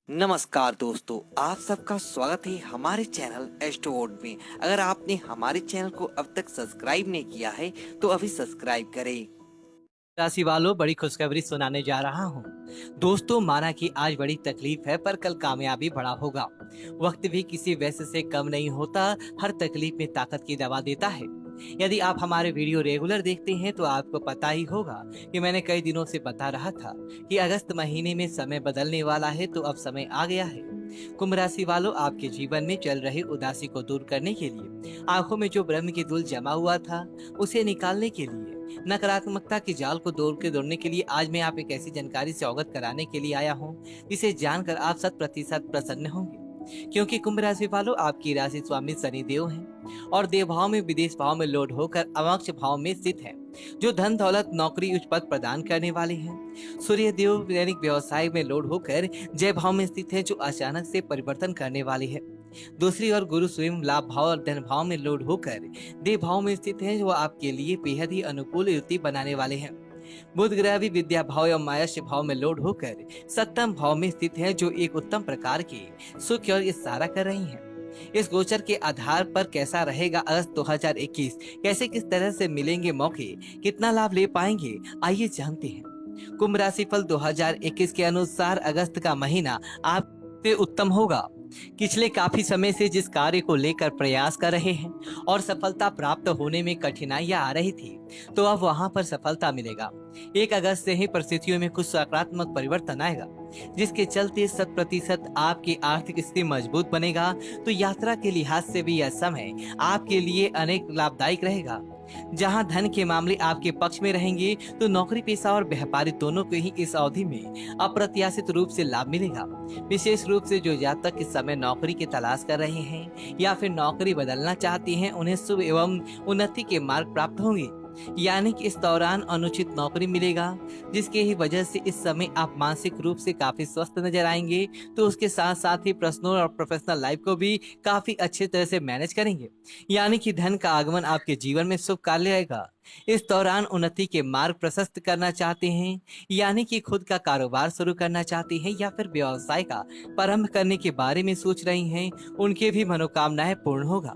नमस्कार दोस्तों, आप सबका स्वागत है हमारे चैनल एस्ट्रोवर्ड में। अगर आपने हमारे चैनल को अब तक सब्सक्राइब नहीं किया है तो अभी सब्सक्राइब करें। राशि वालों, बड़ी खुशखबरी सुनाने जा रहा हूँ। दोस्तों, माना कि आज बड़ी तकलीफ है पर कल कामयाबी बड़ा होगा। वक्त भी किसी वैसे से कम नहीं होता, हर तकलीफ में ताकत की दवा देता है। यदि आप हमारे वीडियो रेगुलर देखते हैं तो आपको पता ही होगा कि मैंने कई दिनों से बता रहा था कि अगस्त महीने में समय बदलने वाला है, तो अब समय आ गया है। कुंभ राशि वालों, आपके जीवन में चल रही उदासी को दूर करने के लिए, आंखों में जो ब्रह्म की धूल जमा हुआ था उसे निकालने के लिए, नकारात्मकता के जाल को दौड़ने के लिए आज मैं आप एक ऐसी जानकारी से अवगत कराने के लिए आया हूँ जिसे जानकर आप 100% प्रसन्न होंगे। क्योंकि कुंभ राशि वालों, आपकी राशि स्वामी शनि देव हैं और देव भाव में विदेश भाव में लोड होकर अवक्ष भाव में स्थित है, जो धन दौलत नौकरी उच्च पद प्रदान करने वाले हैं। सूर्य देव दैनिक व्यवसाय में लोड होकर जय भाव में स्थित है, जो अचानक से परिवर्तन करने वाली है। दूसरी ओर गुरु स्वयं लाभ भाव और धन भाव में लोड होकर देव भाव में स्थित है, जो आपके लिए बेहद ही अनुकूल युति बनाने वाले हैं। बुध ग्रह भी विद्या भाव एवं मायाश्य भाव में लोड होकर सप्तम भाव में स्थित है, जो एक उत्तम प्रकार की सुख की ओर इशारा कर रही है। इस गोचर के आधार पर कैसा रहेगा अगस्त 2021, कैसे किस तरह से मिलेंगे मौके, कितना लाभ ले पाएंगे, आइए जानते हैं। कुंभ राशि फल 2021 के अनुसार अगस्त का महीना आप पे उत्तम होगा। पिछले काफी समय से जिस कार्य को लेकर प्रयास कर रहे हैं और सफलता प्राप्त होने में कठिनाइयां आ रही थी, तो अब वहां पर सफलता मिलेगा। 1 अगस्त से ही परिस्थितियों में कुछ सकारात्मक परिवर्तन आएगा, जिसके चलते 100% आपकी आर्थिक स्थिति मजबूत बनेगा। तो यात्रा के लिहाज से भी यह समय आपके लिए अनेक लाभदायक रहेगा। जहां धन के मामले आपके पक्ष में रहेंगे, तो नौकरी पेशा और व्यापारी दोनों को ही इस अवधि में अप्रत्याशित रूप से लाभ मिलेगा। विशेष रूप से जो जातक इस समय नौकरी की तलाश कर रहे हैं या फिर नौकरी बदलना चाहते हैं, उन्हें शुभ एवं उन्नति के मार्ग प्राप्त होंगे। यानी कि इस दौरान अनुचित नौकरी मिलेगा, जिसके ही वजह से इस समय आप मानसिक रूप से काफी स्वस्थ नजर आएंगे। तो उसके साथ साथ ही पर्सनल और प्रोफेशनल लाइफ को भी काफी अच्छे तरह से मैनेज करेंगे। यानी कि धन का आगमन आपके जीवन में शुभ कार्य आएगा। इस दौरान उन्नति के मार्ग प्रशस्त करना चाहते हैं, यानी कि खुद का कारोबार शुरू करना चाहते हैं या फिर व्यवसाय का प्रारंभ करने के बारे में सोच रही हैं, उनके भी मनोकामनाएं पूर्ण होगा।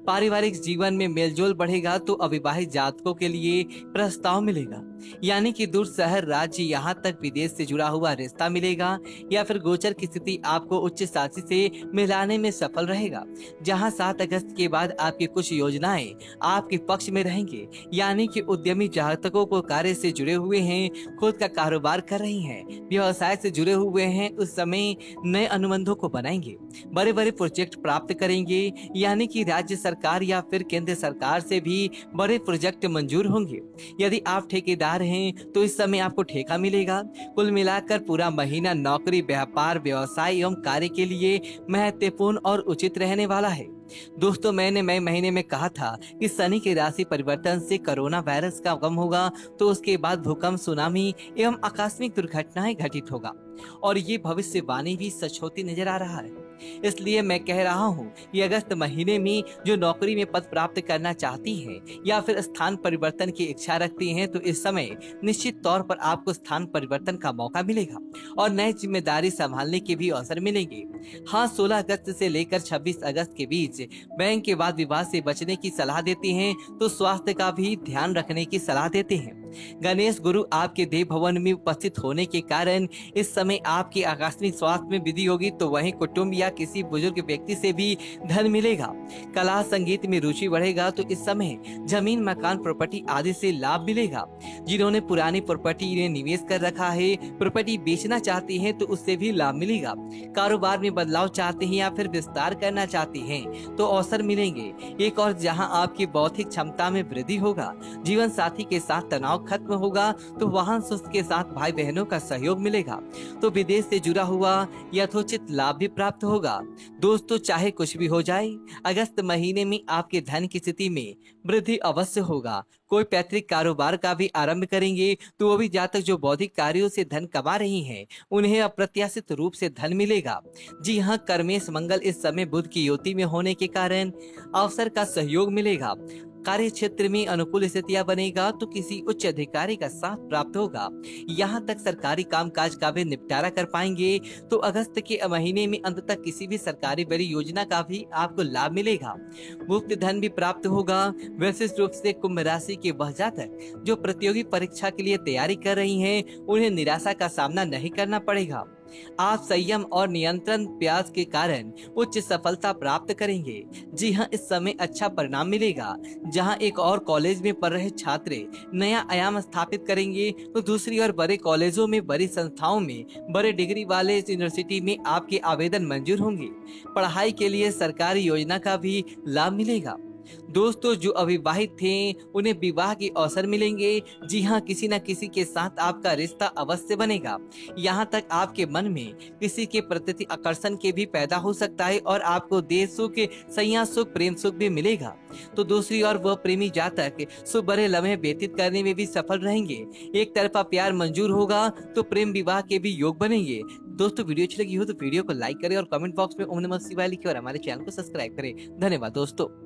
पारिवारिक जीवन में मेलजोल बढ़ेगा, तो अविवाहित जातकों के लिए प्रस्ताव मिलेगा। यानी कि दूर शहर राज्य यहाँ तक विदेश से जुड़ा हुआ रिश्ता मिलेगा, या फिर गोचर की स्थिति आपको उच्च साथी से मिलाने में सफल रहेगा। जहाँ 7 अगस्त के बाद आपकी कुछ योजनाएं आपके पक्ष में रहेंगे, यानी कि उद्यमी जातकों को कार्य से जुड़े हुए हैं, खुद का कारोबार कर रही हैं, व्यवसाय से जुड़े हुए हैं, उस समय नए अनुबंधों को बनाएंगे, बड़े बड़े प्रोजेक्ट प्राप्त करेंगे। यानी कि राज्य सरकार या फिर केंद्र सरकार से भी बड़े प्रोजेक्ट मंजूर होंगे। यदि आप ठेकेदार हैं तो इस समय आपको ठेका मिलेगा। कुल मिलाकर पूरा महीना नौकरी, व्यापार, व्यवसाय एवं कार्य के लिए महत्वपूर्ण और उचित रहने वाला है। दोस्तों, मैंने मई महीने में कहा था कि शनि के राशि परिवर्तन से कोरोना वायरस का गम होगा, तो उसके बाद भूकंप, सुनामी एवं आकस्मिक दुर्घटनाएं घटित होगा, और ये भविष्यवाणी भी सच होती नजर आ रहा है। इसलिए मैं कह रहा हूँ कि अगस्त महीने में जो नौकरी में पद प्राप्त करना चाहती हैं या फिर स्थान परिवर्तन की इच्छा रखती हैं, तो इस समय निश्चित तौर पर आपको स्थान परिवर्तन का मौका मिलेगा और नई जिम्मेदारी संभालने के भी अवसर मिलेंगे। हाँ, 16 अगस्त से लेकर 26 अगस्त के बीच बैंक के वाद विवाद से बचने की सलाह देते हैं, तो स्वास्थ्य का भी ध्यान रखने की सलाह देते हैं। गणेश गुरु आपके देव भवन में उपस्थित होने के कारण इस समय आपकी आकस्मिक स्वास्थ्य में वृद्धि होगी, तो वहीं कुटुंब या किसी बुजुर्ग व्यक्ति से भी धन मिलेगा। कला संगीत में रुचि बढ़ेगा, तो इस समय जमीन, मकान, प्रॉपर्टी आदि से लाभ मिलेगा। जिन्होंने पुरानी प्रॉपर्टी में निवेश कर रखा है, प्रॉपर्टी बेचना चाहते हैं, तो उससे भी लाभ मिलेगा। कारोबार में बदलाव चाहते हैं या फिर विस्तार करना चाहते हैं, तो अवसर मिलेंगे। एक और जहां आपकी बौद्धिक क्षमता में वृद्धि होगा, जीवन साथी के साथ तनाव खत्म होगा, तो वाहन सुस्त के साथ भाई बहनों का सहयोग मिलेगा। तो विदेश से जुड़ा हुआ यथोचित लाभ भी प्राप्त होगा। दोस्तों, चाहे कुछ भी हो जाए, अगस्त महीने में आपके धन की स्थिति में वृद्धि अवश्य होगा। कोई पैतृक कारोबार का भी आरंभ करेंगे तो वो भी जातक जो बौद्धिक कार्यों से धन कमा रही हैं, उन्हें अप्रत्याशित रूप से धन मिलेगा। जी हाँ, कर्मेश मंगल इस समय बुध की युति में होने के कारण अवसर का सहयोग मिलेगा। कार्य क्षेत्र में अनुकूल स्थितियां बनेगा तो किसी उच्च अधिकारी का साथ प्राप्त होगा। यहाँ तक सरकारी कामकाज का भी निपटारा कर पाएंगे। तो अगस्त के महीने में अंत तक किसी भी सरकारी बड़ी योजना का भी आपको लाभ मिलेगा। गुप्त धन भी प्राप्त होगा। विशेष रूप से कुंभ राशि के वह जातक जो प्रतियोगी परीक्षा के लिए तैयारी कर रही हैं, उन्हें निराशा का सामना नहीं करना पड़ेगा। आप संयम और नियंत्रण प्रयास के कारण उच्च सफलता प्राप्त करेंगे। जी हाँ, इस समय अच्छा परिणाम मिलेगा। जहाँ एक और कॉलेज में पढ़ रहे छात्र नया आयाम स्थापित करेंगे, तो दूसरी ओर बड़े कॉलेजों में, बड़ी संस्थाओं में, बड़े डिग्री वाले यूनिवर्सिटी में आपके आवेदन मंजूर होंगे। पढ़ाई के लिए सरकारी योजना का भी लाभ मिलेगा। दोस्तों, जो अविवाहित थे उन्हें विवाह के अवसर मिलेंगे। जी हाँ, किसी न किसी के साथ आपका रिश्ता अवश्य बनेगा। यहाँ तक आपके मन में किसी के प्रति आकर्षण के भी पैदा हो सकता है और आपको देह सुख, सैया सुख, प्रेम सुख भी मिलेगा। तो दूसरी ओर वह प्रेमी जातक सुख भरे लम्हे व्यतीत करने में भी सफल रहेंगे। एक तरफा प्यार मंजूर होगा तो प्रेम विवाह के भी योग बनेंगे। दोस्तों, वीडियो अच्छी लगी हो तो वीडियो को लाइक करें और कमेंट बॉक्स में ओम नमः शिवाय लिखें और हमारे चैनल को सब्सक्राइब करें। धन्यवाद दोस्तों।